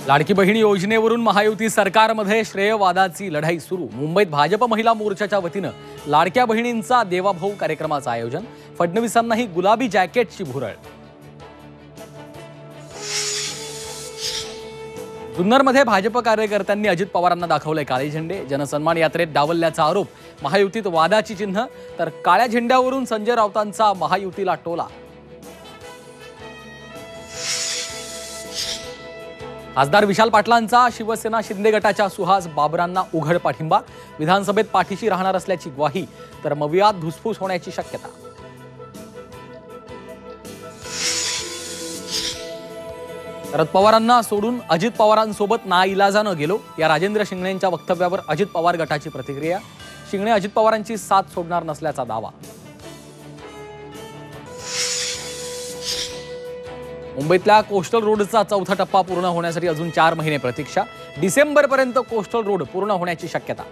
लाडकी बहिणी योजनेवरून महायुती सरकारमध्ये श्रेयवादाची लढाई सुरू। मुंबईत भाजप महिला मोर्चाच्या वतीनं लाडक्या बहिणींचा देवाभाऊ कार्यक्रमाचं आयोजन। फडणवीसांनाही गुलाबी जॅकेटची भुरळ। जुन्नरमध्ये भाजप कार्यकर्त्यांनी अजित पवारांना दाखवले काळे झेंडे। जनसन्मान यात्रेत डावलल्याचा आरोप। महायुतीत वादाची चिन्ह तर काळ्या झेंड्यावरून संजय राऊतांचा महायुतीला टोला। खासदार विशाल पाटलांचा शिवसेना शिंदे गटाच्या सुहास बाबरांना उघड पाठिंबा। विधानसभेत पाठीशी राहणार असल्याची ग्वाही, तर मवियात धुसफूस होण्याची शक्यता। शरद पवारांना सोडून अजित पवारांसोबत नाइलाजानं गेलो, या राजेंद्र शिंगणेंच्या वक्तव्यावर अजित पवार गटाची प्रतिक्रिया। शिंगणे अजित पवारांची साथ सोडणार नसल्याचा दावा। मुंबईतल्या कोस्टल रोडचा चौथा टप्पा पूर्ण होण्यासाठी अजून 4 महिने प्रतीक्षा। डिसेंबरपर्यंत कोस्टल रोड पूर्ण होण्याची शक्यता।